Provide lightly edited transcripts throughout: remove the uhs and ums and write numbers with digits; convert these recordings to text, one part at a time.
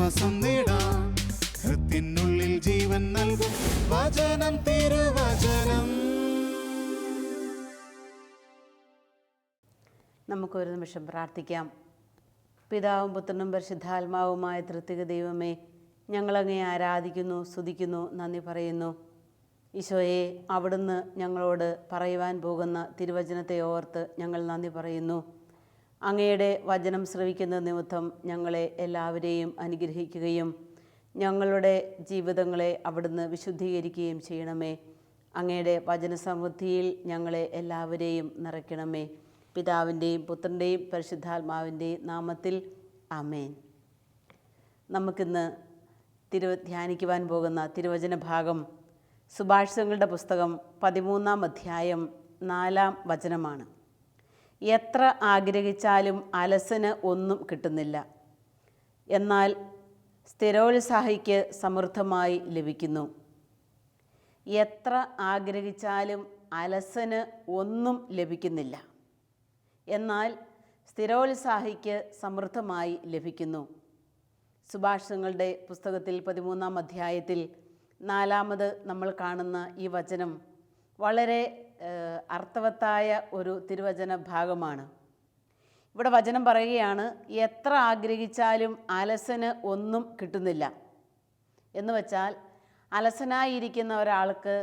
ആശ്വാസം നേടാം. ഹൃത്തിനുള്ളിൽ ജീവൻ നൽകും വചനം, തിരുവചനം. നമുക്കൊരു നിമിഷം പ്രാർത്ഥിക്കാം. പിതാവും പുത്രനും പരിശുദ്ധാത്മാവുമായ ത്രിത്വിക ദൈവമേ, ഞങ്ങളങ്ങയെ ആരാധിക്കുന്നു, സ്തുതിക്കുന്നു, നന്ദി പറയുന്നു. ഈശോയെ, അവിടുന്ന് ഞങ്ങളോട് പറയുവാൻ പോകുന്ന തിരുവചനത്തെ ഓർത്ത് ഞങ്ങൾ നന്ദി പറയുന്നു. അങ്ങയുടെ വചനം ശ്രവിക്കുന്ന നിമിത്തം ഞങ്ങളെ എല്ലാവരെയും അനുഗ്രഹിക്കുകയും ഞങ്ങളുടെ ജീവിതങ്ങളെ അവിടുന്ന് വിശുദ്ധീകരിക്കുകയും ചെയ്യണമേ. അങ്ങയുടെ വചനസമൃദ്ധിയിൽ ഞങ്ങളെ എല്ലാവരെയും നിറയ്ക്കണമേ. പിതാവിൻ്റെയും പുത്രൻ്റെയും പരിശുദ്ധാത്മാവിൻ്റെയും നാമത്തിൽ ആമേൻ. നമുക്കിന്ന് ധ്യാനിക്കുവാൻ പോകുന്ന തിരുവചന ഭാഗം സുഭാഷിതങ്ങളുടെ പുസ്തകം 13-ാം അധ്യായം 4-ാം വചനമാണ്. എത്ര ആഗ്രഹിച്ചാലും അലസന് ഒന്നും കിട്ടുന്നില്ല, എന്നാൽ സ്ഥിരോത്സാഹിക്ക് സമൃദ്ധമായി ലഭിക്കുന്നു. എത്ര ആഗ്രഹിച്ചാലും അലസന് ഒന്നും ലഭിക്കുന്നില്ല, എന്നാൽ സ്ഥിരോത്സാഹിക്ക് സമൃദ്ധമായി ലഭിക്കുന്നു. സുഭാഷിതങ്ങളുടെ പുസ്തകത്തിൽ 13-ാം അധ്യായത്തിൽ 4-ാമത് നമ്മൾ കാണുന്ന ഈ വചനം വളരെ അർത്ഥവത്തായ ഒരു തിരുവചന ഭാഗമാണ്. ഇവിടെ വചനം പറയുകയാണ്, എത്ര ആഗ്രഹിച്ചാലും അലസന് ഒന്നും കിട്ടുന്നില്ല. എന്ന് വച്ചാൽ അലസനായിരിക്കുന്ന ഒരാൾക്ക്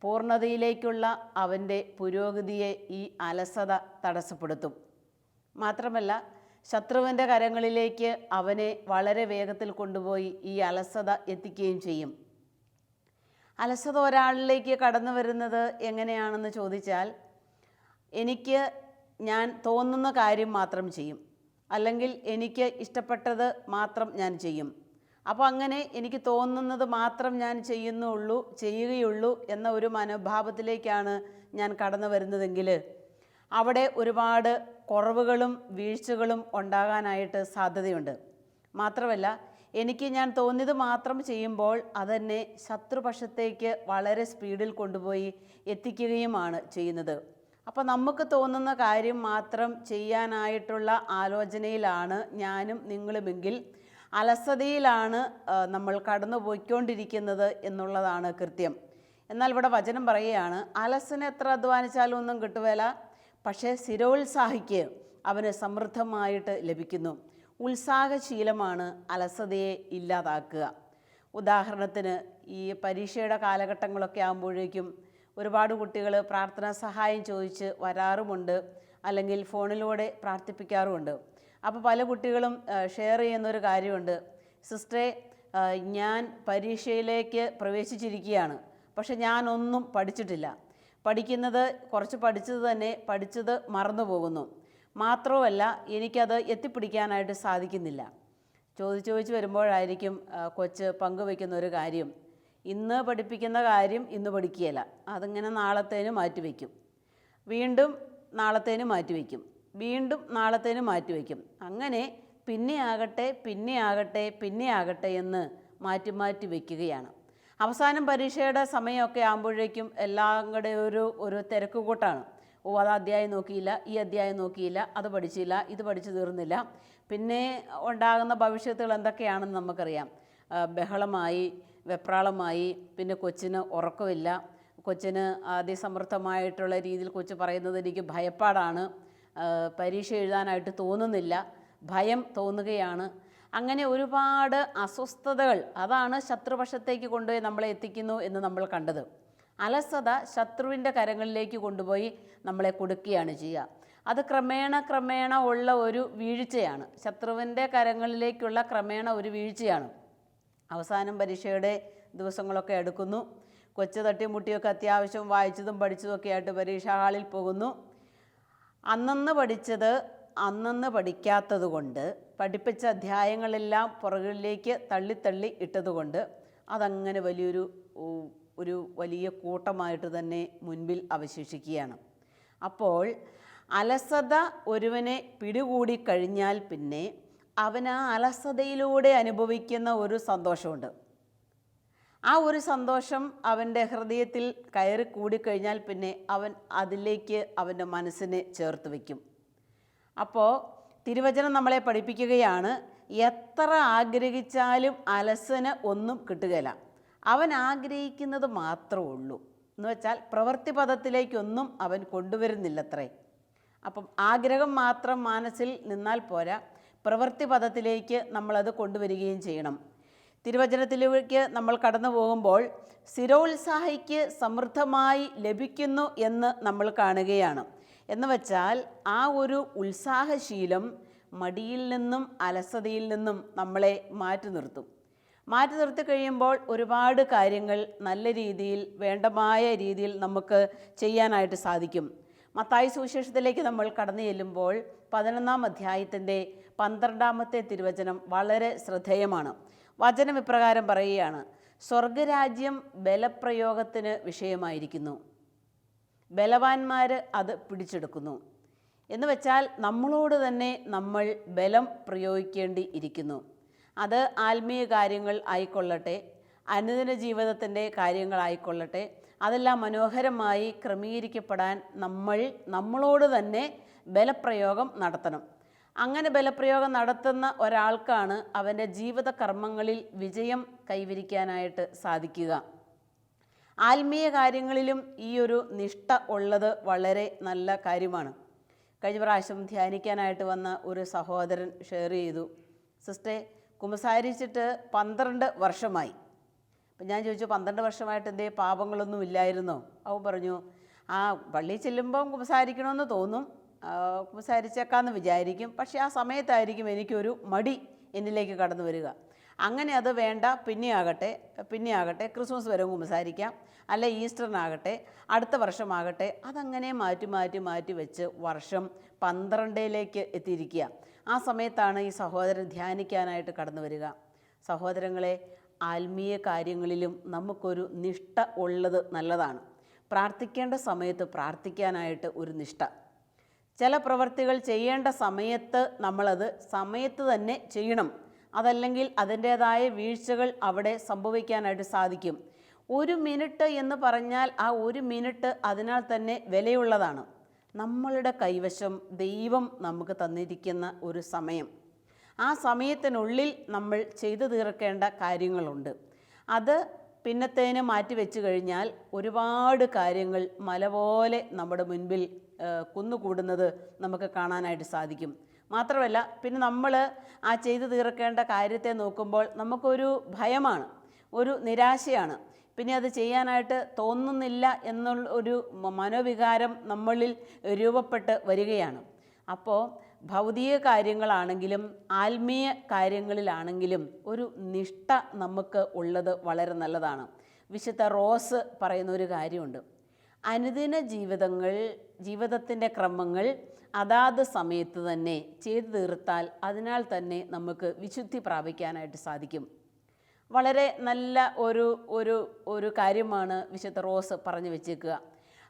പൂർണ്ണതയിലേക്കുള്ള അവൻ്റെ പുരോഗതിയെ ഈ അലസത തടസ്സപ്പെടുത്തും. മാത്രമല്ല, ശത്രുവിൻ്റെ കരങ്ങളിലേക്ക് അവനെ വളരെ വേഗത്തിൽ കൊണ്ടുപോയി ഈ അലസത എത്തിക്കുകയും ചെയ്യും. അലസത ഒരാളിലേക്ക് കടന്നു വരുന്നത് എങ്ങനെയാണെന്ന് ചോദിച്ചാൽ, ഞാൻ തോന്നുന്ന കാര്യം മാത്രം ചെയ്യും, അല്ലെങ്കിൽ എനിക്ക് ഇഷ്ടപ്പെട്ടത് മാത്രം ഞാൻ ചെയ്യും. അപ്പോൾ അങ്ങനെ എനിക്ക് തോന്നുന്നത് മാത്രം ഞാൻ ചെയ്യുകയുള്ളൂ എന്ന ഒരു മനോഭാവത്തിലേക്കാണ് ഞാൻ കടന്നു വരുന്നതെങ്കിൽ അവിടെ ഒരുപാട് കുറവുകളും വീഴ്ചകളും ഉണ്ടാകാനായിട്ട് സാധ്യതയുണ്ട്. മാത്രമല്ല, ഞാൻ തോന്നിയത് മാത്രം ചെയ്യുമ്പോൾ അതെന്നെ ശത്രുപക്ഷത്തേക്ക് വളരെ സ്പീഡിൽ കൊണ്ടുപോയി എത്തിക്കുകയുമാണ് ചെയ്യുന്നത്. അപ്പോൾ നമുക്ക് തോന്നുന്ന കാര്യം മാത്രം ചെയ്യാനായിട്ടുള്ള ആലോചനയിലാണ് ഞാനും നിങ്ങളുമെങ്കിൽ അലസതയിലാണ് നമ്മൾ കടന്നു പോയിക്കൊണ്ടിരിക്കുന്നത് എന്നുള്ളതാണ് കൃത്യം. എന്നാൽ ഇവിടെ വചനം പറയുകയാണ്, അലസന് എത്ര അധ്വാനിച്ചാലും ഒന്നും കിട്ടുകയില്ല, പക്ഷേ സ്ഥിരോത്സാഹിക്ക് അവന് സമൃദ്ധമായിട്ട് ലഭിക്കുന്നു. ഉത്സാഹശീലമാണ് അലസതയെ ഇല്ലാതാക്കുക. ഉദാഹരണത്തിന്, ഈ പരീക്ഷയുടെ കാലഘട്ടങ്ങളൊക്കെ ആകുമ്പോഴേക്കും ഒരുപാട് കുട്ടികൾ പ്രാർത്ഥനാ സഹായം ചോദിച്ച് വരാറുമുണ്ട്, അല്ലെങ്കിൽ ഫോണിലൂടെ പ്രാർത്ഥിപ്പിക്കാറുമുണ്ട്. അപ്പോൾ പല കുട്ടികളും ഷെയർ ചെയ്യുന്നൊരു കാര്യമുണ്ട്, സിസ്റ്ററെ, ഞാൻ പരീക്ഷയിലേക്ക് പ്രവേശിച്ചിരിക്കുകയാണ്, പക്ഷെ ഞാനൊന്നും പഠിച്ചിട്ടില്ല. കുറച്ച് പഠിച്ചത് മറന്നു പോകുന്നു. മാത്രവുമല്ല, എനിക്കത് എത്തിപ്പിടിക്കാനായിട്ട് സാധിക്കുന്നില്ല. ചോദിച്ച് വരുമ്പോഴായിരിക്കും കൊച്ച് പങ്കുവയ്ക്കുന്ന ഒരു കാര്യം, ഇന്ന് പഠിപ്പിക്കുന്ന കാര്യം ഇന്ന് പഠിക്കുകയില്ല, അതിങ്ങനെ നാളത്തേന് മാറ്റിവെക്കും, വീണ്ടും നാളത്തേന് മാറ്റിവെക്കും, വീണ്ടും നാളത്തേന് മാറ്റിവെക്കും. അങ്ങനെ പിന്നെ ആകട്ടെ എന്ന് മാറ്റി വയ്ക്കുകയാണ്. അവസാനം പരീക്ഷയുടെ സമയമൊക്കെ ആകുമ്പോഴേക്കും എല്ലാം കൂടെ ഒരു തിരക്കുകൂട്ടാണ്. അത് അധ്യായം നോക്കിയില്ല, ഈ അധ്യായം നോക്കിയില്ല, അത് പഠിച്ചില്ല, ഇത് പഠിച്ചു തീർന്നില്ല. പിന്നെ ഉണ്ടാകുന്ന ഭവിഷ്യത്തുകൾ എന്തൊക്കെയാണെന്ന് നമുക്കറിയാം. ബഹളമായി, വെപ്രാളമായി, പിന്നെ കൊച്ചിന് ഉറക്കമില്ല, കൊച്ചിന് അതിസമൃദ്ധമായിട്ടുള്ള രീതിയിൽ കൊച്ച് പറയുന്നത് എനിക്ക് ഭയപ്പാടാണ്, പരീക്ഷ എഴുതാനായിട്ട് തോന്നുന്നില്ല, ഭയം തോന്നുകയാണ്. അങ്ങനെ ഒരുപാട് അസ്വസ്ഥതകൾ, അതാണ് ശത്രുപക്ഷത്തേക്ക് കൊണ്ടുപോയി നമ്മളെ എത്തിക്കുന്നു എന്ന് നമ്മൾ കണ്ടത്. അലസത ശത്രുവിൻ്റെ കരങ്ങളിലേക്ക് കൊണ്ടുപോയി നമ്മളെ കൊടുക്കുകയാണ് ചെയ്യുക. അത് ക്രമേണ ഉള്ള ഒരു വീഴ്ചയാണ്, ശത്രുവിൻ്റെ കരങ്ങളിലേക്കുള്ള ക്രമേണ ഒരു വീഴ്ചയാണ്. അവസാനം പരീക്ഷയുടെ ദിവസങ്ങളൊക്കെ അടുക്കുന്നു, കൊച്ചു തട്ടിമുട്ടിയൊക്കെ അത്യാവശ്യം വായിച്ചതും പഠിച്ചതൊക്കെ ആയിട്ട് പരീക്ഷാ ഹാളിൽ പോകുന്നു. അന്നന്ന് പഠിക്കാത്തത് കൊണ്ട്, പഠിപ്പിച്ച അധ്യായങ്ങളെല്ലാം പുറകിലേക്ക് തള്ളി ഇട്ടതുകൊണ്ട് അതങ്ങനെ വലിയ കൂട്ടമായിട്ട് തന്നെ മുൻപിൽ അവശേഷിക്കുകയാണ്. അപ്പോൾ അലസത ഒരുവനെ പിടികൂടിക്കഴിഞ്ഞാൽ പിന്നെ അവൻ ആ അലസതയിലൂടെ അനുഭവിക്കുന്ന ഒരു സന്തോഷമുണ്ട്. ആ ഒരു സന്തോഷം അവൻ്റെ ഹൃദയത്തിൽ കയറി കൂടിക്കഴിഞ്ഞാൽ പിന്നെ അവൻ അതിലേക്ക് അവൻ്റെ മനസ്സിനെ ചേർത്ത് വയ്ക്കും. അപ്പോൾ തിരുവചനം നമ്മളെ പഠിപ്പിക്കുകയാണ്, എത്ര ആഗ്രഹിച്ചാലും അലസന് ഒന്നും കിട്ടുകയില്ല. അവൻ ആഗ്രഹിക്കുന്നത് മാത്രമേ ഉള്ളൂ. എന്ന് വെച്ചാൽ പ്രവൃത്തി പദത്തിലേക്കൊന്നും അവൻ കൊണ്ടുവരുന്നില്ലത്രേ. അപ്പം ആഗ്രഹം മാത്രം മനസ്സിൽ നിന്നാൽ പോരാ, പ്രവൃത്തി പദത്തിലേക്ക് നമ്മളത് കൊണ്ടുവരികയും ചെയ്യണം. തിരുവചനത്തിലേക്ക് നമ്മൾ കടന്നു പോകുമ്പോൾ സ്ഥിരോത്സാഹിക്ക് സമൃദ്ധമായി ലഭിക്കുന്നു എന്ന് നമ്മൾ കാണുകയാണ്. എന്ന് വെച്ചാൽ ആ ഒരു ഉത്സാഹശീലം മടിയിൽ നിന്നും അലസതയിൽ നിന്നും നമ്മളെ മാറ്റി നിർത്തി കഴിയുമ്പോൾ ഒരുപാട് കാര്യങ്ങൾ നല്ല രീതിയിൽ വേണ്ടമായ രീതിയിൽ നമുക്ക് ചെയ്യാനായിട്ട് സാധിക്കും. മത്തായി സുവിശേഷത്തിലേക്ക് നമ്മൾ കടന്നു ചെല്ലുമ്പോൾ 11-ാം അധ്യായത്തിൻ്റെ 12-ാമത്തെ തിരുവചനം വളരെ ശ്രദ്ധേയമാണ്. വചനം ഇപ്രകാരം പറയുകയാണ്: സ്വർഗരാജ്യം ബലപ്രയോഗത്തിന് വിഷയമായിരിക്കുന്നു, ബലവാന്മാർ അത് പിടിച്ചെടുക്കുന്നു. എന്ന് വെച്ചാൽ നമ്മളോട് തന്നെ നമ്മൾ ബലം പ്രയോഗിക്കേണ്ടി ഇരിക്കുന്നു. അത് ആത്മീയ കാര്യങ്ങൾ ആയിക്കൊള്ളട്ടെ, അനുദിന ജീവിതത്തിൻ്റെ കാര്യങ്ങളായിക്കൊള്ളട്ടെ, അതെല്ലാം മനോഹരമായി ക്രമീകരിക്കപ്പെടാൻ നമ്മളോട് തന്നെ ബലപ്രയോഗം നടത്തണം. അങ്ങനെ ബലപ്രയോഗം നടത്തുന്ന ഒരാൾക്കാണ് അവൻ്റെ ജീവിത കർമ്മങ്ങളിൽ വിജയം കൈവരിക്കാനായിട്ട് സാധിക്കുക. ആത്മീയ കാര്യങ്ങളിലും ഈ ഒരു നിഷ്ഠ ഉള്ളത് വളരെ നല്ല കാര്യമാണ്. കഴിഞ്ഞ പ്രാവശ്യം ധ്യാനിക്കാനായിട്ട് വന്ന ഒരു സഹോദരൻ ഷെയർ ചെയ്തു, സിസ്റ്ററെ കുമ്പസാരിച്ചിട്ട് 12 വർഷമായി. അപ്പം ഞാൻ ചോദിച്ചു, 12 വർഷമായിട്ട് എന്തേ പാപങ്ങളൊന്നും ഇല്ലായിരുന്നോ? അവൻ പറഞ്ഞു, ആ പള്ളിയിൽ ചെല്ലുമ്പം കുമ്പസാരിക്കണമെന്ന് തോന്നും, കുമ്പസാരിച്ചേക്കാമെന്ന് വിചാരിക്കും, പക്ഷേ ആ സമയത്തായിരിക്കും എനിക്കൊരു മടി എന്നിലേക്ക് കടന്നു വരിക. അങ്ങനെ അത് വേണ്ട, പിന്നെ ആകട്ടെ ക്രിസ്മസ് വരെ കുമ്പസാരിക്കാം, അല്ലെ ഈസ്റ്ററിനാകട്ടെ, അടുത്ത വർഷമാകട്ടെ, അതങ്ങനെ മാറ്റി വെച്ച് വർഷം 12ലേക്ക് എത്തിയിരിക്കുക. ആ സമയത്താണ് ഈ സഹോദരൻ ധ്യാനിക്കാനായിട്ട് കടന്നു വരിക. സഹോദരങ്ങളെ, ആത്മീയ കാര്യങ്ങളിലും നമുക്കൊരു നിഷ്ഠ ഉള്ളത് നല്ലതാണ്. പ്രാർത്ഥിക്കേണ്ട സമയത്ത് പ്രാർത്ഥിക്കാനായിട്ട് ഒരു നിഷ്ഠ. ചില പ്രവൃത്തികൾ ചെയ്യേണ്ട സമയത്ത് നമ്മളത് സമയത്ത് തന്നെ ചെയ്യണം. അതല്ലെങ്കിൽ അതിൻ്റേതായ വീഴ്ചകൾ അവിടെ സംഭവിക്കാനായിട്ട് സാധിക്കും. 1 മിനിറ്റ് എന്ന് പറഞ്ഞാൽ ആ 1 മിനിറ്റ് അതിനാൽ തന്നെ വിലയുള്ളതാണ്. നമ്മളുടെ കൈവശം ദൈവം നമുക്ക് തന്നിരിക്കുന്ന ഒരു സമയം. ആ സമയത്തിനുള്ളിൽ നമ്മൾ ചെയ്തു തീർക്കേണ്ട കാര്യങ്ങളുണ്ട്. അത് പിന്നത്തേന് മാറ്റി വെച്ച് കഴിഞ്ഞാൽ ഒരുപാട് കാര്യങ്ങൾ മല പോലെ നമ്മുടെ മുൻപിൽ കുന്നുകൂടുന്നത് നമുക്ക് കാണാനായിട്ട് സാധിക്കും. മാത്രമല്ല, പിന്നെ നമ്മൾ ആ ചെയ്തു തീർക്കേണ്ട കാര്യത്തെ നോക്കുമ്പോൾ നമുക്കൊരു ഭയമാണ്, ഒരു നിരാശയാണ്. പിന്നെ അത് ചെയ്യാനായിട്ട് തോന്നുന്നില്ല എന്നുള്ള ഒരു മനോവികാരം നമ്മളിൽ രൂപപ്പെട്ട് വരികയാണ്. അപ്പോൾ ഭൗതിക കാര്യങ്ങളാണെങ്കിലും ആത്മീയ കാര്യങ്ങളിലാണെങ്കിലും ഒരു നിഷ്ഠ നമുക്ക് ഉള്ളത് വളരെ നല്ലതാണ്. വിശുദ്ധ റോസ് പറയുന്ന ഒരു കാര്യമുണ്ട്, അനുദിന ജീവിതത്തിൻ്റെ ക്രമങ്ങൾ അതാത് സമയത്ത് തന്നെ ചെയ്തു തീർത്താൽ അതിനാൽ തന്നെ നമുക്ക് വിശുദ്ധി പ്രാപിക്കാനായിട്ട് സാധിക്കും. വളരെ നല്ല ഒരു കാര്യമാണ് വിശുദ്ധ റോസ് പറഞ്ഞു വെച്ചേക്കുക.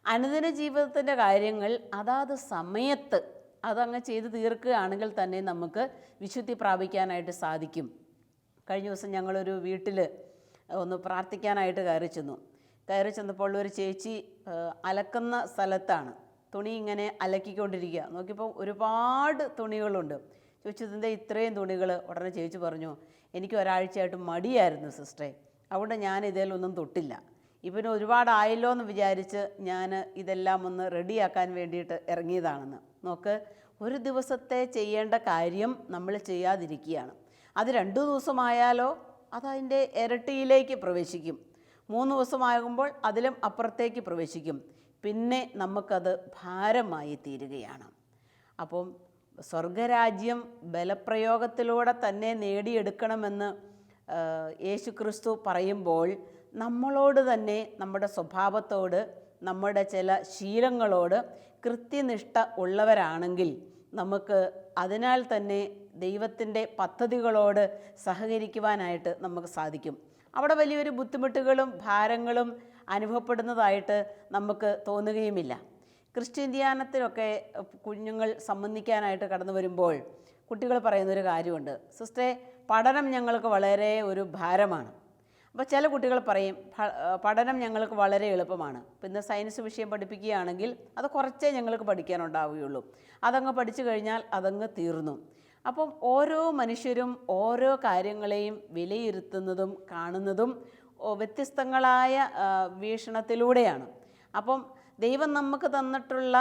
അനുദിന ജീവിതത്തിൻ്റെ കാര്യങ്ങൾ അതാത് സമയത്ത് അതങ്ങ് ചെയ്ത് തീർക്കുകയാണെങ്കിൽ തന്നെ നമുക്ക് വിശുദ്ധി പ്രാപിക്കാനായിട്ട് സാധിക്കും. കഴിഞ്ഞ ദിവസം ഞങ്ങളൊരു വീട്ടിൽ ഒന്ന് പ്രാർത്ഥിക്കാനായിട്ട് കയറി ചെന്നപ്പോൾ ഒരു ചേച്ചി അലക്കുന്ന സ്ഥലത്താണ്, തുണി ഇങ്ങനെ അലക്കിക്കൊണ്ടിരിക്കുക. നോക്കിയപ്പോൾ ഒരുപാട് തുണികളുണ്ട്. ചോദിച്ചതിൻ്റെ ഇത്രയും തുണികൾ. ഉടനെ ചേച്ചി പറഞ്ഞു, എനിക്ക് ഒരാഴ്ചയായിട്ട് മടിയായിരുന്നു സിസ്റ്ററെ, അതുകൊണ്ട് ഞാൻ ഇതിലൊന്നും തൊട്ടില്ല. ഇവന് ഒരുപാടായല്ലോ എന്ന് വിചാരിച്ച് ഞാൻ ഇതെല്ലാം ഒന്ന് റെഡിയാക്കാൻ വേണ്ടിയിട്ട് ഇറങ്ങിയതാണെന്ന്. നോക്ക്, ഒരു ദിവസത്തെ ചെയ്യേണ്ട കാര്യം നമ്മൾ ചെയ്യാതിരിക്കുകയാണ്. അത് 2 ദിവസമായാലോ അതതിൻ്റെ ഇരട്ടിയിലേക്ക് പ്രവേശിക്കും. 3 ദിവസമാകുമ്പോൾ അതിലും അപ്പുറത്തേക്ക് പ്രവേശിക്കും. പിന്നെ നമുക്കത് ഭാരമായി തീരുകയാണ്. അപ്പം സ്വർഗരാജ്യം ബലപ്രയോഗത്തിലൂടെ തന്നെ നേടിയെടുക്കണമെന്ന് യേശുക്രിസ്തു പറയുമ്പോൾ നമ്മളോട് തന്നെ നമ്മുടെ സ്വഭാവത്തോട് നമ്മുടെ ചില ശീലങ്ങളോട് കൃത്യനിഷ്ഠ ഉള്ളവരാണെങ്കിൽ നമുക്ക് അതിനാൽ തന്നെ ദൈവത്തിൻ്റെ പദ്ധതികളോട് സഹകരിക്കുവാനായിട്ട് നമുക്ക് സാധിക്കും. അവിടെ വലിയൊരു ബുദ്ധിമുട്ടുകളും ഭാരങ്ങളും അനുഭവപ്പെടുന്നതായിട്ട് നമുക്ക് തോന്നുകയുമില്ല. ക്രിസ്ത്യൻ ധ്യാനത്തിലൊക്കെ കുഞ്ഞുങ്ങൾ സംബന്ധിക്കാനായിട്ട് കടന്നു വരുമ്പോൾ കുട്ടികൾ പറയുന്നൊരു കാര്യമുണ്ട്, സിസ്റ്ററെ പഠനം ഞങ്ങൾക്ക് വളരെ ഒരു ഭാരമാണ്. അപ്പോൾ ചില കുട്ടികൾ പറയും, പഠനം ഞങ്ങൾക്ക് വളരെ എളുപ്പമാണ്. പിന്നെ സയൻസ് വിഷയം പഠിപ്പിക്കുകയാണെങ്കിൽ അത് കുറച്ചേ ഞങ്ങൾക്ക് പഠിക്കാനുണ്ടാവുകയുള്ളൂ, അതങ്ങ് പഠിച്ചു കഴിഞ്ഞാൽ അതങ്ങ് തീർന്നു. അപ്പം ഓരോ മനുഷ്യരും ഓരോ കാര്യങ്ങളെയും വിലയിരുത്തുന്നതും കാണുന്നതും വ്യത്യസ്തങ്ങളായ വീക്ഷണത്തിലൂടെയാണ്. അപ്പം ദൈവം നമുക്ക് തന്നിട്ടുള്ള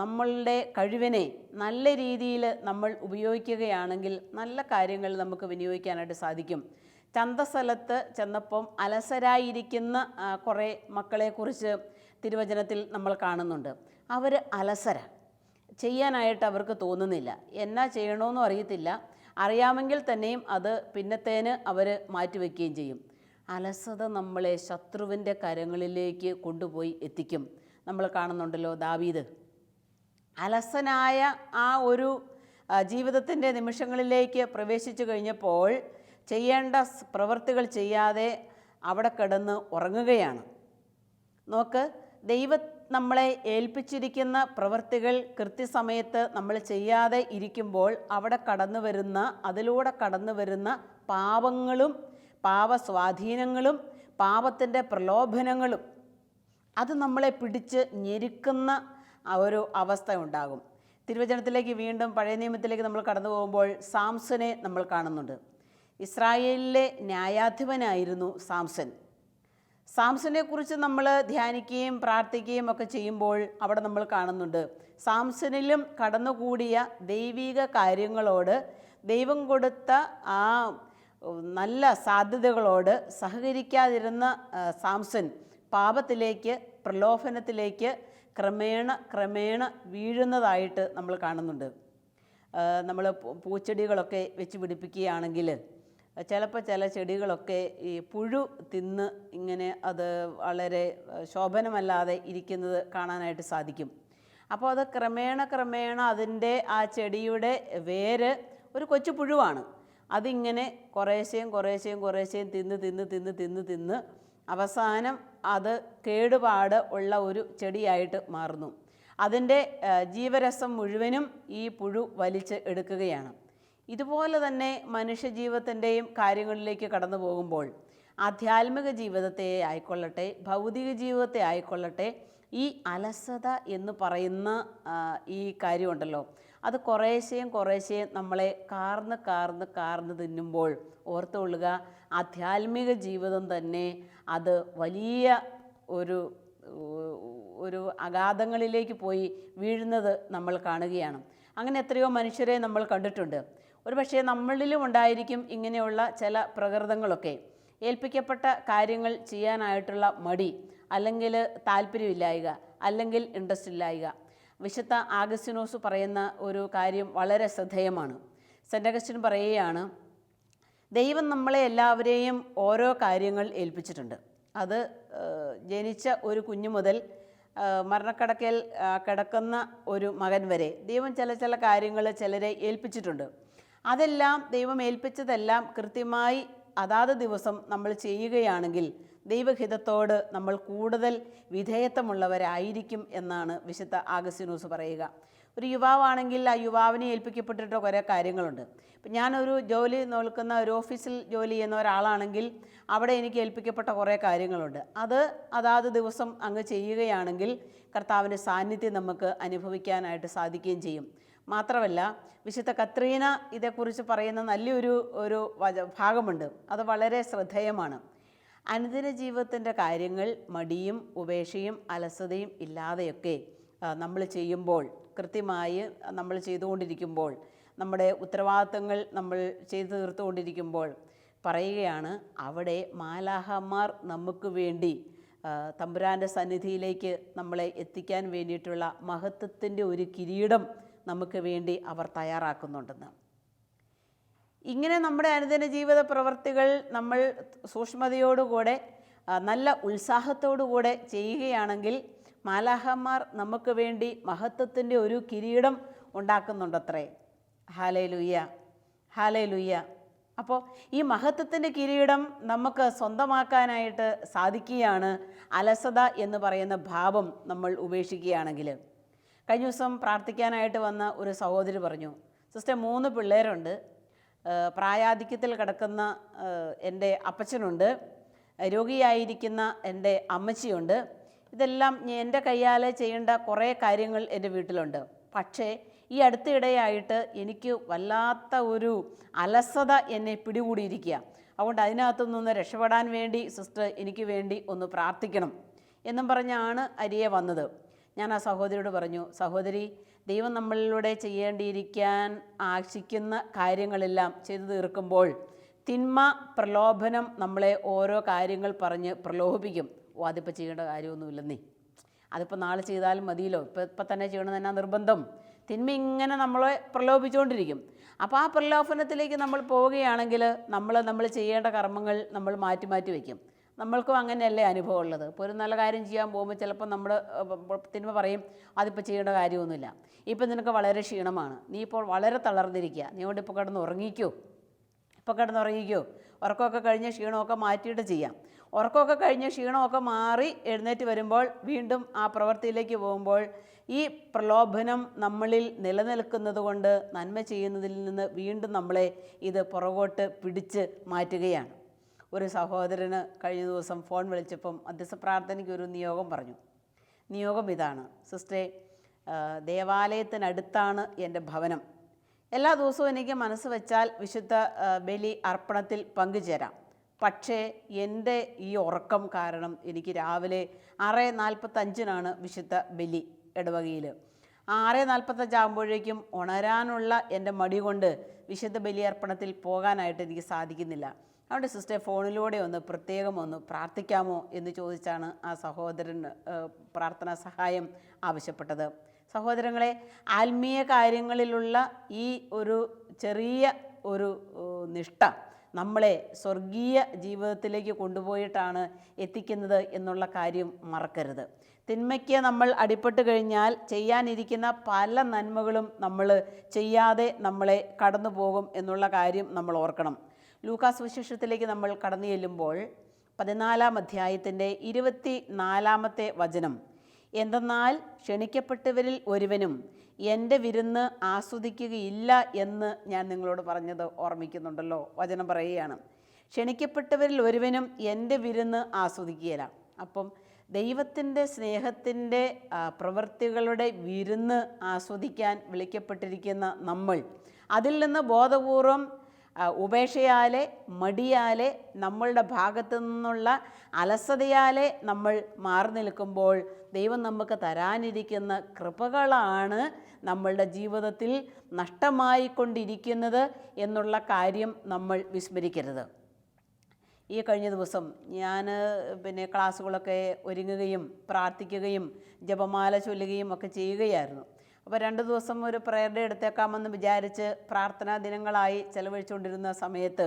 നമ്മളുടെ കഴിവിനെ നല്ല രീതിയിൽ നമ്മൾ ഉപയോഗിക്കുകയാണെങ്കിൽ നല്ല കാര്യങ്ങൾ നമുക്ക് വിനിയോഗിക്കാനായിട്ട് സാധിക്കും. ചന്തസ്ഥലത്ത് ചെന്നപ്പം അലസരായിരിക്കുന്ന കുറേ മക്കളെക്കുറിച്ച് തിരുവചനത്തിൽ നമ്മൾ കാണുന്നുണ്ട്. അവർ അലസര, ചെയ്യാനായിട്ട് അവർക്ക് തോന്നുന്നില്ല, എന്നാ ചെയ്യണമെന്നും അറിയത്തില്ല, അറിയാമെങ്കിൽ തന്നെയും അത് പിന്നത്തേന് അവർ മാറ്റിവെക്കുകയും ചെയ്യും. അലസത നമ്മളെ ശത്രുവിൻ്റെ കരങ്ങളിലേക്ക് കൊണ്ടുപോയി എത്തിക്കും. നമ്മൾ കാണുന്നുണ്ടല്ലോ, ദാവീദ് അലസനായ ആ ഒരു ജീവിതത്തിൻ്റെ നിമിഷങ്ങളിലേക്ക് പ്രവേശിച്ചു കഴിഞ്ഞപ്പോൾ ചെയ്യേണ്ട പ്രവൃത്തികൾ ചെയ്യാതെ അവിടെ കിടന്ന് ഉറങ്ങുകയാണ്. നോക്ക്, ദൈവം നമ്മളെ ഏൽപ്പിച്ചിരിക്കുന്ന പ്രവൃത്തികൾ കൃത്യസമയത്ത് നമ്മൾ ചെയ്യാതെ ഇരിക്കുമ്പോൾ അതിലൂടെ കടന്നു വരുന്ന പാപങ്ങളും പാപസ്വാധീനങ്ങളും പാപത്തിൻ്റെ പ്രലോഭനങ്ങളും അത് നമ്മളെ പിടിച്ച് ഞെരുക്കുന്ന ഒരു അവസ്ഥ ഉണ്ടാകും. തിരുവചനത്തിലേക്ക് വീണ്ടും പഴയ നിയമത്തിലേക്ക് നമ്മൾ കടന്നു പോകുമ്പോൾ സാംസനെ നമ്മൾ കാണുന്നുണ്ട്. ഇസ്രായേലിലെ ന്യായാധിപനായിരുന്നു സാംസൺ. സാംസനെക്കുറിച്ച് നമ്മൾ ധ്യാനിക്കുകയും പ്രാർത്ഥിക്കുകയും ഒക്കെ ചെയ്യുമ്പോൾ അവിടെ നമ്മൾ കാണുന്നുണ്ട്, സാംസണിലും കടന്നുകൂടിയ ദൈവിക കാര്യങ്ങളോട്, ദൈവം കൊടുത്ത ആ നല്ല സാധ്യതകളോട് സഹകരിക്കാതിരുന്ന സാംസൺ പാപത്തിലേക്ക്, പ്രലോഭനത്തിലേക്ക് ക്രമേണ വീഴുന്നതായിട്ട് നമ്മൾ കാണുന്നുണ്ട്. നമ്മൾ പൂച്ചെടികളൊക്കെ വെച്ച് പിടിപ്പിക്കുകയാണെങ്കിൽ ചിലപ്പോൾ ചില ചെടികളൊക്കെ ഈ പുഴു തിന്ന് ഇങ്ങനെ അത് വളരെ ശോഭനമല്ലാതെ ഇരിക്കുന്നത് കാണാനായിട്ട് സാധിക്കും. അപ്പോൾ അത് ക്രമേണ അതിൻ്റെ ആ ചെടിയുടെ വേര് ഒരു കൊച്ചു പുഴുവാണ്. അതിങ്ങനെ കുറേശ്ശേയും തിന്ന് അവസാനം അത് കേടുപാട് ഉള്ള ഒരു ചെടിയായിട്ട് മാറുന്നു. അതിൻ്റെ ജീവരസം മുഴുവനും ഈ പുഴു വലിച്ച് എടുക്കുകയാണ്. ഇതുപോലെ തന്നെ മനുഷ്യജീവിതത്തിൻ്റെയും കാര്യങ്ങളിലേക്ക് കടന്നു പോകുമ്പോൾ ആധ്യാത്മിക ജീവിതത്തെ ആയിക്കൊള്ളട്ടെ, ഭൗതിക ജീവിതത്തെ ആയിക്കൊള്ളട്ടെ, ഈ അലസത എന്ന് പറയുന്ന ഈ കാര്യമുണ്ടല്ലോ, അത് കുറേശ്ശേയും നമ്മളെ കാർന്ന് തിന്നുമ്പോൾ ഓർത്തുകൊള്ളുക, ആധ്യാത്മിക ജീവിതം തന്നെ അത് വലിയ ഒരു അഗാധങ്ങളിലേക്ക് പോയി വീഴുന്നത് നമ്മൾ കാണുകയാണ്. അങ്ങനെ എത്രയോ മനുഷ്യരെ നമ്മൾ കണ്ടിട്ടുണ്ട്. ഒരുപക്ഷെ നമ്മളിലും ഉണ്ടായിരിക്കും ഇങ്ങനെയുള്ള ചില പ്രകൃതങ്ങളൊക്കെ. ഏൽപ്പിക്കപ്പെട്ട കാര്യങ്ങൾ ചെയ്യാനായിട്ടുള്ള മടി, അല്ലെങ്കിൽ താല്പര്യമില്ലായ്ക, അല്ലെങ്കിൽ ഇൻട്രസ്റ്റ് ഇല്ലായ്ക. വിശുദ്ധ ആഗസ്തീനോസ് പറയുന്ന ഒരു കാര്യം വളരെ ശ്രദ്ധേയമാണ്. സെൻ്റ് അഗസ്റ്റിൻ പറയുകയാണ്, ദൈവം നമ്മളെ എല്ലാവരെയും ഓരോ കാര്യങ്ങൾ ഏൽപ്പിച്ചിട്ടുണ്ട്. അത് ജനിച്ച ഒരു കുഞ്ഞു മുതൽ മരണക്കിടക്കയിൽ കിടക്കുന്ന ഒരു മകൻ വരെ ദൈവം ചില കാര്യങ്ങൾ ചിലരെ ഏൽപ്പിച്ചിട്ടുണ്ട്. അതെല്ലാം ദൈവം ഏൽപ്പിച്ചതെല്ലാം കൃത്യമായി അതാത് ദിവസം നമ്മൾ ചെയ്യുകയാണെങ്കിൽ ദൈവഹിതത്തോട് നമ്മൾ കൂടുതൽ വിധേയത്വമുള്ളവരായിരിക്കും എന്നാണ് വിശുദ്ധ ആഗസ്തീനോസ് പറയുക. ഒരു യുവാവാണെങ്കിൽ ആ യുവാവിനെ ഏൽപ്പിക്കപ്പെട്ടിട്ട് കുറേ കാര്യങ്ങളുണ്ട്. ഇപ്പം ഞാനൊരു ജോലി നോക്കുന്ന ഒരു ഓഫീസിൽ ജോലി ചെയ്യുന്ന ഒരാളാണെങ്കിൽ അവിടെ എനിക്ക് ഏൽപ്പിക്കപ്പെട്ട കുറേ കാര്യങ്ങളുണ്ട്. അതാത് ദിവസം അങ്ങ് ചെയ്യുകയാണെങ്കിൽ കർത്താവിൻ്റെ സാന്നിധ്യം നമുക്ക് അനുഭവിക്കാനായിട്ട് സാധിക്കുകയും ചെയ്യും. മാത്രമല്ല, വിശുദ്ധ കത്രീന ഇതേക്കുറിച്ച് പറയുന്ന നല്ലൊരു ഭാഗമുണ്ട്. അത് വളരെ ശ്രദ്ധേയമാണ്. അനുദിന ജീവിതത്തിൻ്റെ കാര്യങ്ങൾ മടിയും ഉപേക്ഷയും അലസതയും ഇല്ലാതെയൊക്കെ നമ്മൾ ചെയ്യുമ്പോൾ, കൃത്യമായി നമ്മൾ ചെയ്തുകൊണ്ടിരിക്കുമ്പോൾ, നമ്മുടെ ഉത്തരവാദിത്തങ്ങൾ നമ്മൾ ചെയ്തു തീർത്തുകൊണ്ടിരിക്കുമ്പോൾ പറയുകയാണ്, അവിടെ മാലാഹമാർ നമുക്ക് വേണ്ടി തമ്പുരാൻ്റെ സന്നിധിയിലേക്ക് നമ്മളെ എത്തിക്കാൻ വേണ്ടിയിട്ടുള്ള മഹത്വത്തിൻ്റെ ഒരു കിരീടം നമുക്ക് വേണ്ടി അവർ തയ്യാറാക്കുന്നുണ്ടെന്ന്. ഇങ്ങനെ നമ്മുടെ അനുദിന ജീവിത പ്രവർത്തികൾ നമ്മൾ സൂക്ഷ്മതയോടുകൂടെ നല്ല ഉത്സാഹത്തോടുകൂടെ ചെയ്യുകയാണെങ്കിൽ മാലാഹമാർ നമുക്ക് വേണ്ടി മഹത്വത്തിൻ്റെ ഒരു കിരീടം ഉണ്ടാക്കുന്നുണ്ടത്രേ. ഹല്ലേലൂയ. അപ്പോൾ ഈ മഹത്വത്തിൻ്റെ കിരീടം നമുക്ക് സ്വന്തമാക്കാനായിട്ട് സാധിക്കുകയാണ് അലസത എന്ന് പറയുന്ന ഭാവം നമ്മൾ ഉപേക്ഷിക്കുകയാണെങ്കിൽ. കഴിഞ്ഞ ദിവസം പ്രാർത്ഥിക്കാനായിട്ട് വന്ന ഒരു സഹോദരി പറഞ്ഞു, സിസ്റ്റർ 3 പിള്ളേരുണ്ട്, പ്രായാധിക്യത്തിൽ കിടക്കുന്ന എൻ്റെ അപ്പച്ചനുണ്ട്, രോഗിയായിരിക്കുന്ന എൻ്റെ അമ്മച്ചിയുണ്ട്, ഇതെല്ലാം എൻ്റെ കയ്യാൽ ചെയ്യേണ്ട കുറേ കാര്യങ്ങൾ എൻ്റെ വീട്ടിലുണ്ട്. പക്ഷേ ഈ അടുത്തിടെയായിട്ട് എനിക്ക് വല്ലാത്ത ഒരു അലസത എന്നെ പിടികൂടിയിരിക്കുക. അതുകൊണ്ട് അതിനകത്തു നിന്ന് രക്ഷപ്പെടാൻ വേണ്ടി സിസ്റ്റർ എനിക്ക് വേണ്ടി ഒന്ന് പ്രാർത്ഥിക്കണം എന്നും പറഞ്ഞാണ് അരിയെ വന്നത്. ഞാൻ ആ സഹോദരിയോട് പറഞ്ഞു, സഹോദരി, ദൈവം നമ്മളിലൂടെ ചെയ്യേണ്ടിയിരിക്കാൻ ആശിക്കുന്ന കാര്യങ്ങളെല്ലാം ചെയ്തു തീർക്കുമ്പോൾ തിന്മ, പ്രലോഭനം നമ്മളെ ഓരോ കാര്യങ്ങൾ പറഞ്ഞ് പ്രലോഭിപ്പിക്കും. അതിപ്പോൾ ചെയ്യേണ്ട കാര്യമൊന്നുമില്ലെന്നേ, അതിപ്പോൾ നാളെ ചെയ്താലും മതിയല്ലോ, ഇപ്പം തന്നെ ചെയ്യണമെന്ന് എന്നാ നിർബന്ധം. തിന്മ ഇങ്ങനെ നമ്മളെ പ്രലോഭിച്ചുകൊണ്ടിരിക്കും. അപ്പോൾ ആ പ്രലോഭനത്തിലേക്ക് നമ്മൾ പോവുകയാണെങ്കിൽ നമ്മൾ ചെയ്യേണ്ട കർമ്മങ്ങൾ നമ്മൾ മാറ്റി മാറ്റി വയ്ക്കും. നമ്മൾക്കും അങ്ങനെയല്ലേ അനുഭവം ഉള്ളത്. ഇപ്പോൾ ഒരു നല്ല കാര്യം ചെയ്യാൻ പോകുമ്പോൾ ചിലപ്പോൾ നമ്മൾ തിന്മ പറയും, അതിപ്പോൾ ചെയ്യേണ്ട കാര്യമൊന്നുമില്ല, ഇപ്പം നിനക്ക് വളരെ ക്ഷീണമാണ്, നീ ഇപ്പോൾ വളരെ തളർന്നിരിക്കുക, നീ കൊണ്ട് ഇപ്പോൾ കിടന്നുറങ്ങിക്കോ, ഉറക്കമൊക്കെ കഴിഞ്ഞ് ക്ഷീണമൊക്കെ മാറ്റിയിട്ട് ചെയ്യാം. ഉറക്കമൊക്കെ കഴിഞ്ഞ് ക്ഷീണമൊക്കെ മാറി എഴുന്നേറ്റ് വരുമ്പോൾ വീണ്ടും ആ പ്രവൃത്തിയിലേക്ക് പോകുമ്പോൾ ഈ പ്രലോഭനം നമ്മളിൽ നിലനിൽക്കുന്നത് കൊണ്ട് നന്മ ചെയ്യുന്നതിൽ നിന്ന് വീണ്ടും നമ്മളെ ഇത് പുറകോട്ട് പിടിച്ച് മാറ്റുകയാണ്. ഒരു സഹോദരന് കഴിഞ്ഞ ദിവസം ഫോൺ വിളിച്ചപ്പം മധ്യസ്ഥ പ്രാർത്ഥനയ്ക്ക് ഒരു നിയോഗം പറഞ്ഞു. നിയോഗം ഇതാണ്: സിസ്റ്ററെ, ദേവാലയത്തിനടുത്താണ് എൻ്റെ ഭവനം. എല്ലാ ദിവസവും എനിക്ക് മനസ്സ് വെച്ചാൽ വിശുദ്ധ ബലി അർപ്പണത്തിൽ പങ്കുചേരാം. പക്ഷേ എൻ്റെ ഈ ഉറക്കം കാരണം എനിക്ക് രാവിലെ 6:45 വിശുദ്ധ ബലി ഇടവകയിൽ. 6:45 ആകുമ്പോഴേക്കും ഉണരാനുള്ള എൻ്റെ മടി കൊണ്ട് വിശുദ്ധ ബലിയർപ്പണത്തിൽ പോകാനായിട്ട് എനിക്ക് സാധിക്കുന്നില്ല. അതുകൊണ്ട് സിസ്റ്റർ ഫോണിലൂടെ പ്രത്യേകം പ്രാർത്ഥിക്കാമോ എന്ന് ചോദിച്ചാണ് ആ സഹോദരൻ പ്രാർത്ഥനാ സഹായം ആവശ്യപ്പെട്ടത്. സഹോദരങ്ങളെ, ആത്മീയ കാര്യങ്ങളിലുള്ള ഈ ഒരു ചെറിയ ഒരു നിഷ്ഠ നമ്മളെ സ്വർഗീയ ജീവിതത്തിലേക്ക് കൊണ്ടുപോയിട്ടാണ് എത്തിക്കുന്നത് എന്നുള്ള കാര്യം മറക്കരുത്. തിന്മയ്ക്ക് നമ്മൾ അടിപ്പെട്ട് കഴിഞ്ഞാൽ ചെയ്യാനിരിക്കുന്ന പല നന്മകളും നമ്മൾ ചെയ്യാതെ നമ്മളെ കടന്നു പോകും എന്നുള്ള കാര്യം നമ്മൾ ഓർക്കണം. ലൂക്കാസ് സുവിശേഷത്തിലേക്ക് നമ്മൾ കടന്നു ചെല്ലുമ്പോൾ 14-ാം അധ്യായത്തിൻ്റെ 24-ാമത്തെ വചനം: എന്തെന്നാൽ ക്ഷണിക്കപ്പെട്ടവരിൽ ഒരുവനും എൻ്റെ വിരുന്ന് ആസ്വദിക്കുകയില്ല എന്ന് ഞാൻ നിങ്ങളോട് പറഞ്ഞത് ഓർമ്മിക്കുന്നുണ്ടല്ലോ. വചനം പറയുകയാണ്, ക്ഷണിക്കപ്പെട്ടവരിൽ ഒരുവനും എൻ്റെ വിരുന്ന് ആസ്വദിക്കുകയില്ല. അപ്പം ദൈവത്തിൻ്റെ സ്നേഹത്തിൻ്റെ പ്രവൃത്തികളുടെ വിരുന്ന് ആസ്വദിക്കാൻ വിളിക്കപ്പെട്ടിരിക്കുന്ന നമ്മൾ അതിൽ നിന്ന് ബോധപൂർവം ഉപേക്ഷയാലെ, മടിയാലെ, നമ്മളുടെ ഭാഗത്തു നിന്നുള്ള അലസതയാലെ നമ്മൾ മാറി നിൽക്കുമ്പോൾ ദൈവം നമുക്ക് തരാനിരിക്കുന്ന കൃപകളാണ് നമ്മളുടെ ജീവിതത്തിൽ നഷ്ടമായിക്കൊണ്ടിരിക്കുന്നത് എന്നുള്ള കാര്യം നമ്മൾ വിസ്മരിക്കരുത്. ഈ കഴിഞ്ഞ ദിവസം ഞാൻ ക്ലാസ്സുകളൊക്കെ ഒരുങ്ങുകയും പ്രാർത്ഥിക്കുകയും ജപമാല ചൊല്ലുകയും ഒക്കെ ചെയ്യുകയായിരുന്നു. അപ്പോൾ 2 ദിവസം ഒരു പ്രയർ ഡേ എടുത്തേക്കാമെന്ന് വിചാരിച്ച് പ്രാർത്ഥനാ ദിനങ്ങളായി ചെലവഴിച്ചുകൊണ്ടിരുന്ന സമയത്ത്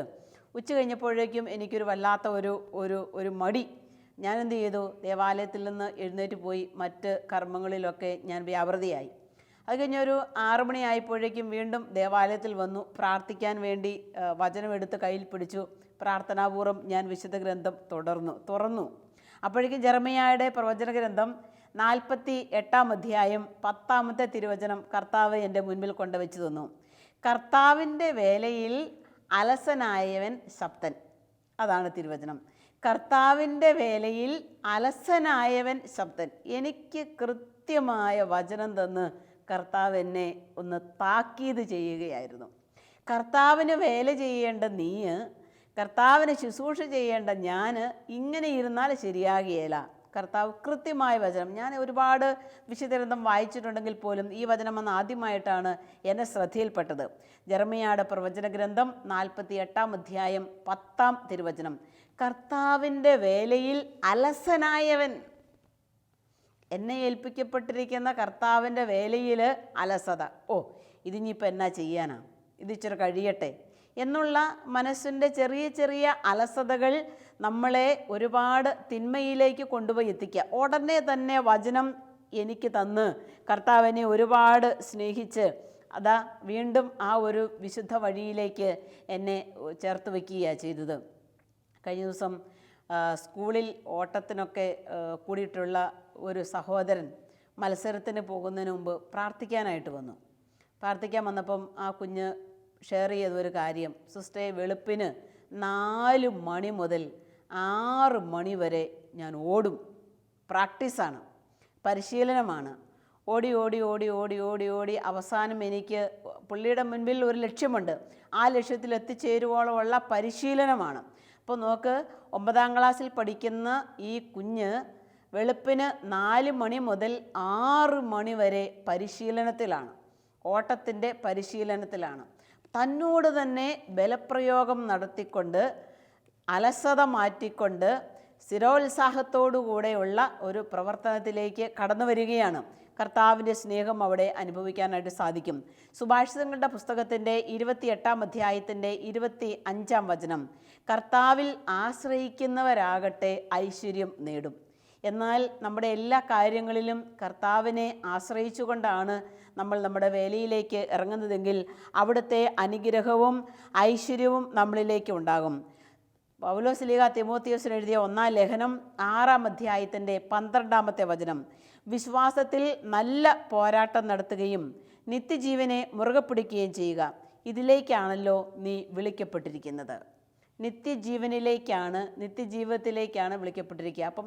ഉച്ച കഴിഞ്ഞപ്പോഴേക്കും എനിക്കൊരു വല്ലാത്ത ഒരു മടി. ഞാനെന്ത് ചെയ്തു? ദേവാലയത്തിൽ നിന്ന് എഴുന്നേറ്റ് പോയി മറ്റ് കർമ്മങ്ങളിലൊക്കെ ഞാൻ വ്യാപൃതിയായി. അത് കഴിഞ്ഞൊരു 6 മണിയായപ്പോഴേക്കും വീണ്ടും ദേവാലയത്തിൽ വന്നു. പ്രാർത്ഥിക്കാൻ വേണ്ടി വചനമെടുത്ത് കയ്യിൽ പിടിച്ചു. പ്രാർത്ഥനാപൂർവ്വം ഞാൻ വിശുദ്ധ ഗ്രന്ഥം തുറന്നു. അപ്പോഴേക്കും ജെറമ്യായുടെ പ്രവചന ഗ്രന്ഥം 48-ാം അധ്യായം 10-ാമത്തെ തിരുവചനം കർത്താവ് എൻ്റെ മുൻപിൽ കൊണ്ടുവച്ച് തന്നു. കർത്താവിൻ്റെ വേലയിൽ അലസനായവൻ ശബ്ദൻ. അതാണ് തിരുവചനം. കർത്താവിൻ്റെ വേലയിൽ അലസനായവൻ ശബ്ദൻ. എനിക്ക് കൃത്യമായ വചനം തന്ന് കർത്താവ് എന്നെ ഒന്ന് താക്കീത് ചെയ്യുകയായിരുന്നു. കർത്താവിന് വേല ചെയ്യേണ്ട നീ, കർത്താവിന് ശുശ്രൂഷ ചെയ്യേണ്ട ഞാൻ ഇങ്ങനെ ഇരുന്നാൽ ശരിയാകുകയില്ല. കർത്താവ് കൃത്യമായ വചനം. ഞാൻ ഒരുപാട് വിശുദ്ധഗ്രന്ഥം വായിച്ചിട്ടുണ്ടെങ്കിൽ പോലും ഈ വചനം ആദ്യമായിട്ടാണ് എന്നെ ശ്രദ്ധയിൽപ്പെട്ടത്. ജെറമ്യായുടെ പ്രവചന ഗ്രന്ഥം 48-ാം അധ്യായം 10-ാം തിരുവചനം: കർത്താവിൻ്റെ വേലയിൽ അലസനായവൻ. എന്നെ ഏൽപ്പിക്കപ്പെട്ടിരിക്കുന്ന കർത്താവിൻ്റെ വേലയിൽ അലസത. ഇതിനിപ്പോൾ എന്നാ ചെയ്യാനാ, ഇതിച്ചിരി കഴിയട്ടെ എന്നുള്ള മനസ്സിൻ്റെ ചെറിയ ചെറിയ അലസതകൾ നമ്മളെ ഒരുപാട് തിന്മയിലേക്ക് കൊണ്ടുപോയി എത്തിക്കുക. ഉടനെ തന്നെ വചനം എനിക്ക് തന്ന് കർത്താവിനെ ഒരുപാട് സ്നേഹിച്ച് വീണ്ടും ആ ഒരു വിശുദ്ധ വഴിയിലേക്ക് എന്നെ ചേർത്ത് വയ്ക്കുകയാണ് ചെയ്തത്. കഴിഞ്ഞ ദിവസം സ്കൂളിൽ ഓട്ടത്തിനൊക്കെ കൂടിയിട്ടുള്ള ഒരു സഹോദരൻ മത്സരത്തിന് പോകുന്നതിന് മുമ്പ് പ്രാർത്ഥിക്കാനായിട്ട് വന്നു. പ്രാർത്ഥിക്കാൻ വന്നപ്പം ആ കുഞ്ഞ് ഷെയർ ചെയ്തൊരു കാര്യം: സിസ്റ്ററെ, വെളുപ്പിന് 4 മണി മുതൽ 6 മണി വരെ ഞാൻ ഓടും. പ്രാക്ടീസാണ്, പരിശീലനമാണ്. ഓടി ഓടി ഓടി ഓടി ഓടി ഓടി അവസാനം എനിക്ക് പുള്ളിയുടെ മുൻപിൽ ഒരു ലക്ഷ്യമുണ്ട്. ആ ലക്ഷ്യത്തിൽ എത്തിച്ചേരുവോളമുള്ള പരിശീലനമാണ്. അപ്പോൾ നോക്ക്, 9ാം ക്ലാസ്സിൽ പഠിക്കുന്ന ഈ കുഞ്ഞ് വെളുപ്പിന് 4 മണി മുതൽ 6 മണി വരെ പരിശീലനത്തിലാണ്, ഓട്ടത്തിൻ്റെ പരിശീലനത്തിലാണ്. തന്നോട് തന്നെ ബലപ്രയോഗം നടത്തിക്കൊണ്ട്, അലസത മാറ്റിക്കൊണ്ട്, സ്ഥിരോത്സാഹത്തോടുകൂടെയുള്ള ഒരു പ്രവർത്തനത്തിലേക്ക് കടന്നു വരികയാണ്. കർത്താവിൻ്റെ സ്നേഹം അവിടെ അനുഭവിക്കാനായിട്ട് സാധിക്കും. സുഭാഷിതങ്ങളുടെ പുസ്തകത്തിൻ്റെ 28-ാം അധ്യായത്തിൻ്റെ 25-ാം വചനം, കർത്താവിൽ ആശ്രയിക്കുന്നവരാകട്ടെ ഐശ്വര്യം നേടും. എന്നാൽ നമ്മുടെ എല്ലാ കാര്യങ്ങളിലും കർത്താവിനെ ആശ്രയിച്ചുകൊണ്ടാണ് നമ്മൾ നമ്മുടെ വേലയിലേക്ക് ഇറങ്ങുന്നതെങ്കിൽ അവിടുത്തെ അനുഗ്രഹവും ഐശ്വര്യവും നമ്മളിലേക്ക് ഉണ്ടാകും. പൗലോസ് തിമോത്തിയോസിന് എഴുതിയ 1-ാം ലേഖനം 6-ാം അധ്യായത്തിൻ്റെ 12-ാമത്തെ വചനം, വിശ്വാസത്തിൽ നല്ല പോരാട്ടം നടത്തുകയും നിത്യജീവനെ മുറുകെ പിടിക്കുകയും ചെയ്യുക, ഇതിലേക്കാണല്ലോ നീ വിളിക്കപ്പെട്ടിരിക്കുന്നത്. നിത്യജീവത്തിലേക്കാണ് വിളിക്കപ്പെട്ടിരിക്കുക. അപ്പം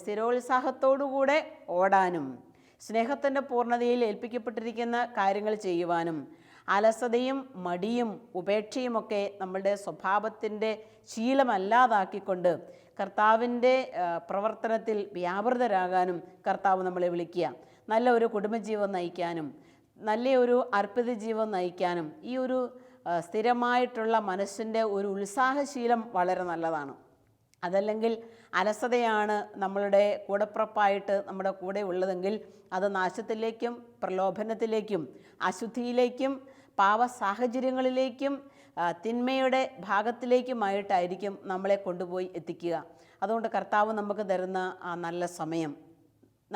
സ്ഥിരോത്സാഹത്തോടുകൂടെ ഓടാനും സ്നേഹത്തിൻ്റെ പൂർണ്ണതയിൽ ഏൽപ്പിക്കപ്പെട്ടിരിക്കുന്ന കാര്യങ്ങൾ ചെയ്യുവാനും അലസതയും മടിയും ഉപേക്ഷയുമൊക്കെ നമ്മളുടെ സ്വഭാവത്തിൻ്റെ ശീലമല്ലാതാക്കിക്കൊണ്ട് കർത്താവിൻ്റെ പ്രവർത്തനത്തിൽ വ്യാപൃതരാകാനും കർത്താവ് നമ്മളെ വിളിക്കുക. നല്ല ഒരു കുടുംബജീവൻ നയിക്കാനും നല്ലൊരു അർപ്പിത ജീവൻ നയിക്കാനും ഈ ഒരു സ്ഥിരമായിട്ടുള്ള മനസ്സിൻ്റെ ഒരു ഉത്സാഹശീലം വളരെ നല്ലതാണ്. അതല്ലെങ്കിൽ അലസതയാണ് നമ്മളുടെ കൂടപ്പിറപ്പായിട്ട് നമ്മുടെ കൂടെ ഉള്ളതെങ്കിൽ അത് നാശത്തിലേക്കും പ്രലോഭനത്തിലേക്കും അശുദ്ധിയിലേക്കും പാവ സാഹചര്യങ്ങളിലേക്കും തിന്മയുടെ ഭാഗത്തിലേക്കുമായിട്ടായിരിക്കും നമ്മളെ കൊണ്ടുപോയി എത്തിക്കുക. അതുകൊണ്ട് കർത്താവ് നമുക്ക് തരുന്ന ആ നല്ല സമയം,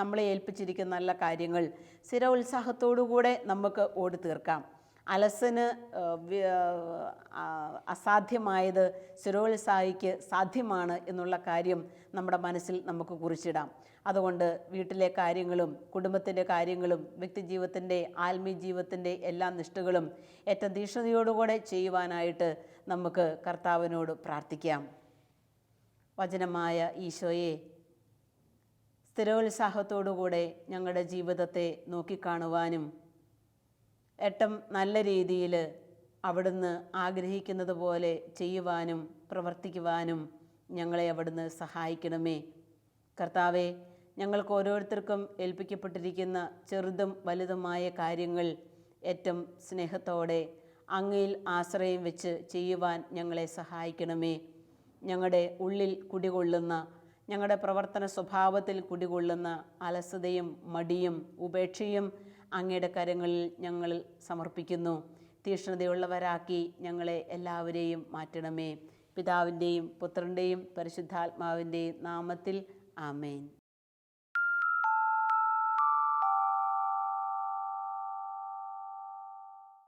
നമ്മളെ ഏൽപ്പിച്ചിരിക്കുന്ന നല്ല കാര്യങ്ങൾ സ്ഥിരോത്സാഹത്തോടുകൂടെ നമുക്ക് ഓടി തീർക്കാം. അലസന് അസാധ്യമായത് സ്ഥിരോത്സാഹിക്ക് സാധ്യമാണ് എന്നുള്ള കാര്യം നമ്മുടെ മനസ്സിൽ നമുക്ക് കുറിച്ചിടാം. അതുകൊണ്ട് വീട്ടിലെ കാര്യങ്ങളും കുടുംബത്തിൻ്റെ കാര്യങ്ങളും വ്യക്തിജീവിതത്തിൻ്റെ ആത്മീയ ജീവിതത്തിൻ്റെ എല്ലാ നിഷ്ഠകളും ഏറ്റവും തീക്ഷ്ണതയോടുകൂടെ ചെയ്യുവാനായിട്ട് നമുക്ക് കർത്താവിനോട് പ്രാർത്ഥിക്കാം. വചനമായ ഈശോയെ, സ്ഥിരോത്സാഹത്തോടുകൂടെ ഞങ്ങളുടെ ജീവിതത്തെ നോക്കിക്കാണുവാനും ഏറ്റവും നല്ല രീതിയിൽ അവിടുന്ന് ആഗ്രഹിക്കുന്നത് പോലെ ചെയ്യുവാനും പ്രവർത്തിക്കുവാനും ഞങ്ങളെ അവിടുന്ന് സഹായിക്കണമേ. കർത്താവെ, ഞങ്ങൾക്ക് ഓരോരുത്തർക്കും ഏൽപ്പിക്കപ്പെട്ടിരിക്കുന്ന ചെറുതും വലുതുമായ കാര്യങ്ങൾ ഏറ്റവും സ്നേഹത്തോടെ അങ്ങയിൽ ആശ്രയം വെച്ച് ചെയ്യുവാൻ ഞങ്ങളെ സഹായിക്കണമേ. ഞങ്ങളുടെ ഉള്ളിൽ കുടികൊള്ളുന്ന, ഞങ്ങളുടെ പ്രവർത്തന സ്വഭാവത്തിൽ കുടികൊള്ളുന്ന അലസതയും മടിയും ഉപേക്ഷയും അങ്ങയുടെ കരങ്ങളിൽ ഞങ്ങൾ സമർപ്പിക്കുന്നു. തീക്ഷ്ണതയുള്ളവരാക്കി ഞങ്ങളെ എല്ലാവരെയും മാറ്റണമേ. പിതാവിൻ്റെയും പുത്രൻ്റെയും പരിശുദ്ധാത്മാവിൻ്റെയും നാമത്തിൽ ആമേൻ.